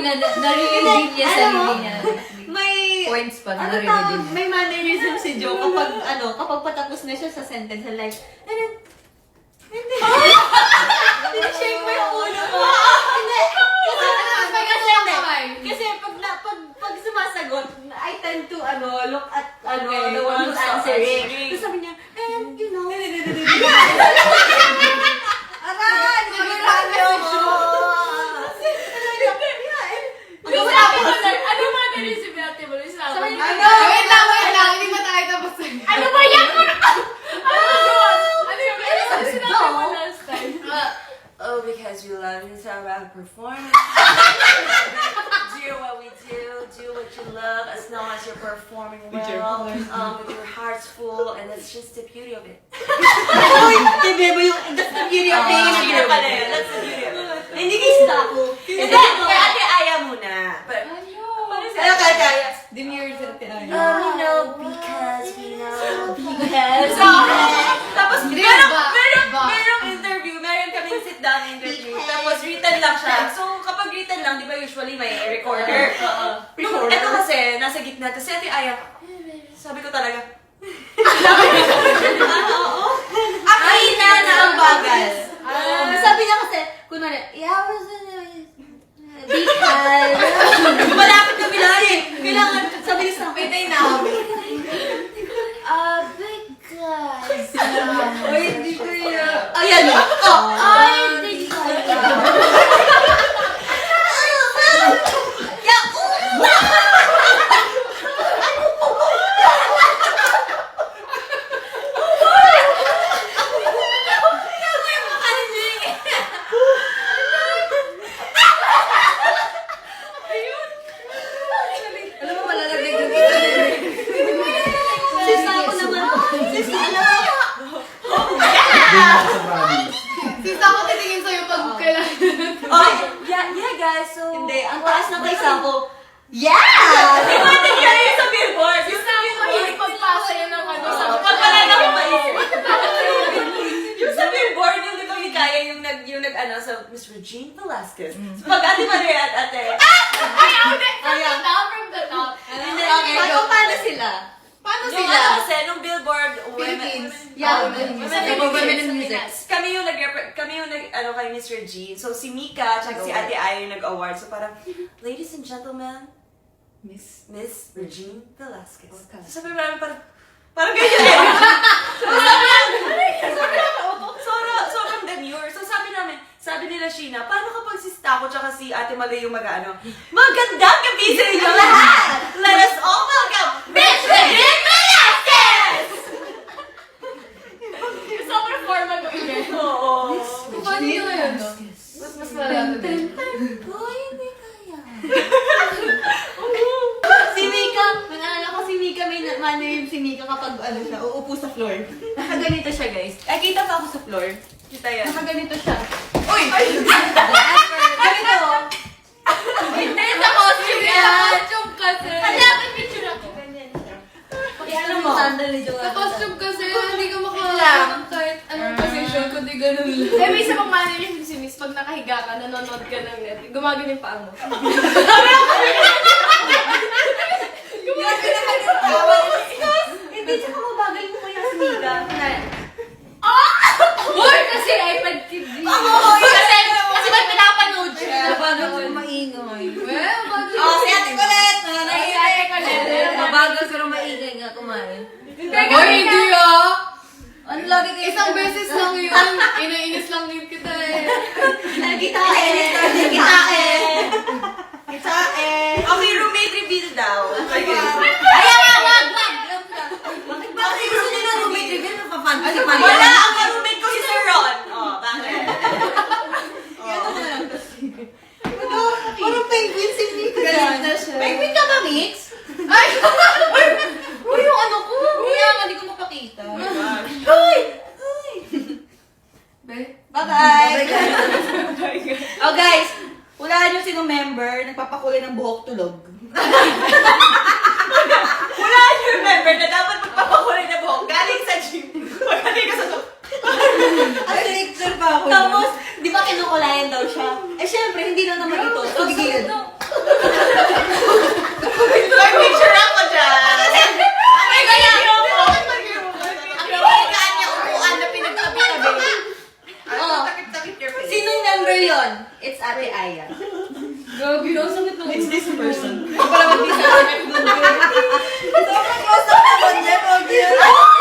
nare-redeem niya sarili niya. May Points pa na ano nare-redeem niya. may mannerism si Joe kapag patapos na siya sa sentence, like, and then, shake mo yung ulo mo. Hindi. Kasi pag sumasagot, I tend to look at the one who's answering. Tapos sabi niya, and you know. Aray! Nagigilyo mo! Ano ba na-receive natin mo? Sabi niya, Wait lang, hindi pa tayo tapos. Ano ba yan? Ano yung sinabi mo last time? Oh, because we love you, it's about performance. Do what we do what you love, as long as you're performing well, with your heart's full, and that's just the beauty of it. uy! Hindi mo yung, that's the beauty of being in a pala yun. That's the beauty of it. Hindi kayo ako. Hindi, kaya Ate Aya muna. But, Ano kaya? Demure sa ate ay. we know because we know. Tapos, Merong interview, meron kaming sit-down interview, tapos written lang siya. So, kapag written lang, di ba usually may recorder? Ito kasi, nasa gitna, tapos si Ate Aya, sabi ko talaga, akina na ang bagas. Sabi niya kasi, kunwari, because, malapit na bilari. Kailangan, sabi niya sa pitay na kami. because... Ay, hindi ko yan. Ayan o. Alam mo, malalagay ko kita. Sisa ako naman. Sisa, alam mo. Sisa ko titingin sa'yo pag kailangan. Oh, yeah guys, so... Hindi, ang taas na kaysa ako. Yeah! Di ba nangyari yun sa billboard? Yung sabi ko, hindi pagpasa yun ng ano. Pag wala na akong maisip. Yung sa billboard, yung di ba hikaya yung nag sa Miss Regine Velasquez. So, pag Ate Maria at Ate... From the top. Hindi, paano sila? Paano Yung sila? kasi, nung billboard, Philippines. Yeah, women in music. kami yung kay Miss Regine. So, si Mika, tsaka si Ate Aya yung nag-award. So, parang, ladies and gentlemen, Miss Regine Velasquez. So, sabi namin parang ganyan eh. Sobrang demure. So, sabi nila Sheena, paano kapag si Stako tsaka si Ate Malay yung mag-ano? Magandang gabi sa inyo lahat! Let us all welcome Miss Regine Velasquez! Gusto ko performan mo ulit. Oo. Paano yun yun? Mas marami din. Si Mika, naalala ko si Mika, may mannerism si Mika kapag siya, uupo sa floor. Nakaganito siya, guys. Ay, kita pa ako sa floor. Kita yan. Nakaganito siya. Uy! Ganito. Hindi, sa costume yan. Kasi. Hanapin picture ako. Pakita mo. Sandal ni Joanna. Sa costume kasi, hindi ka makakala ng kahit anong position, kundi ganun lang. Eh, may isa pang mannerism si Miss, pag nakahiga ka, nanonood ka ng net, gumagano yung paa mo. Grabe naman yung tawa. Hindi, tsaka mabagal mo kaya si Mika. Uy! Kasi iPad Kid. Kasi ba't pinapanood siya? Mabagal mo maingay. Well, bago Si Ate Colette! Ay, ate ko na. Mabagal pero maingay nga kumain. Boy, hindi ah! Ano lagi kayo? Isang beses lang yun. Inainis lang yun kita eh. Kita eh. Okay, roommate reveal daw. Wag! Bakit ba kasi gusto nila roommate reveal? Napapantay. Wala! Ang roommate ko si Sir Ron. Oh, bakit? Parang penguin si Mika dyan. Penguin ka ba, Mix? Uy, yung ano ko. Kaya nga, hindi ko mapakita. Uy! Bye-bye! Oh, guys. Hulaan nyo sinong member nagpapakulay ng buhok tulog. Wala nyo remember na dapat magpapakulay na buhok galing sa gym. Pagdating ka sa At lecture pa ako. Tapos, di ba kinukulayan daw siya? Eh, syempre, hindi na naman ito. So, person. It's Ate Aya. Gabi, ang sakit ng It's this person. Para mag-isa sa Sobrang close up naman niya, Pogi.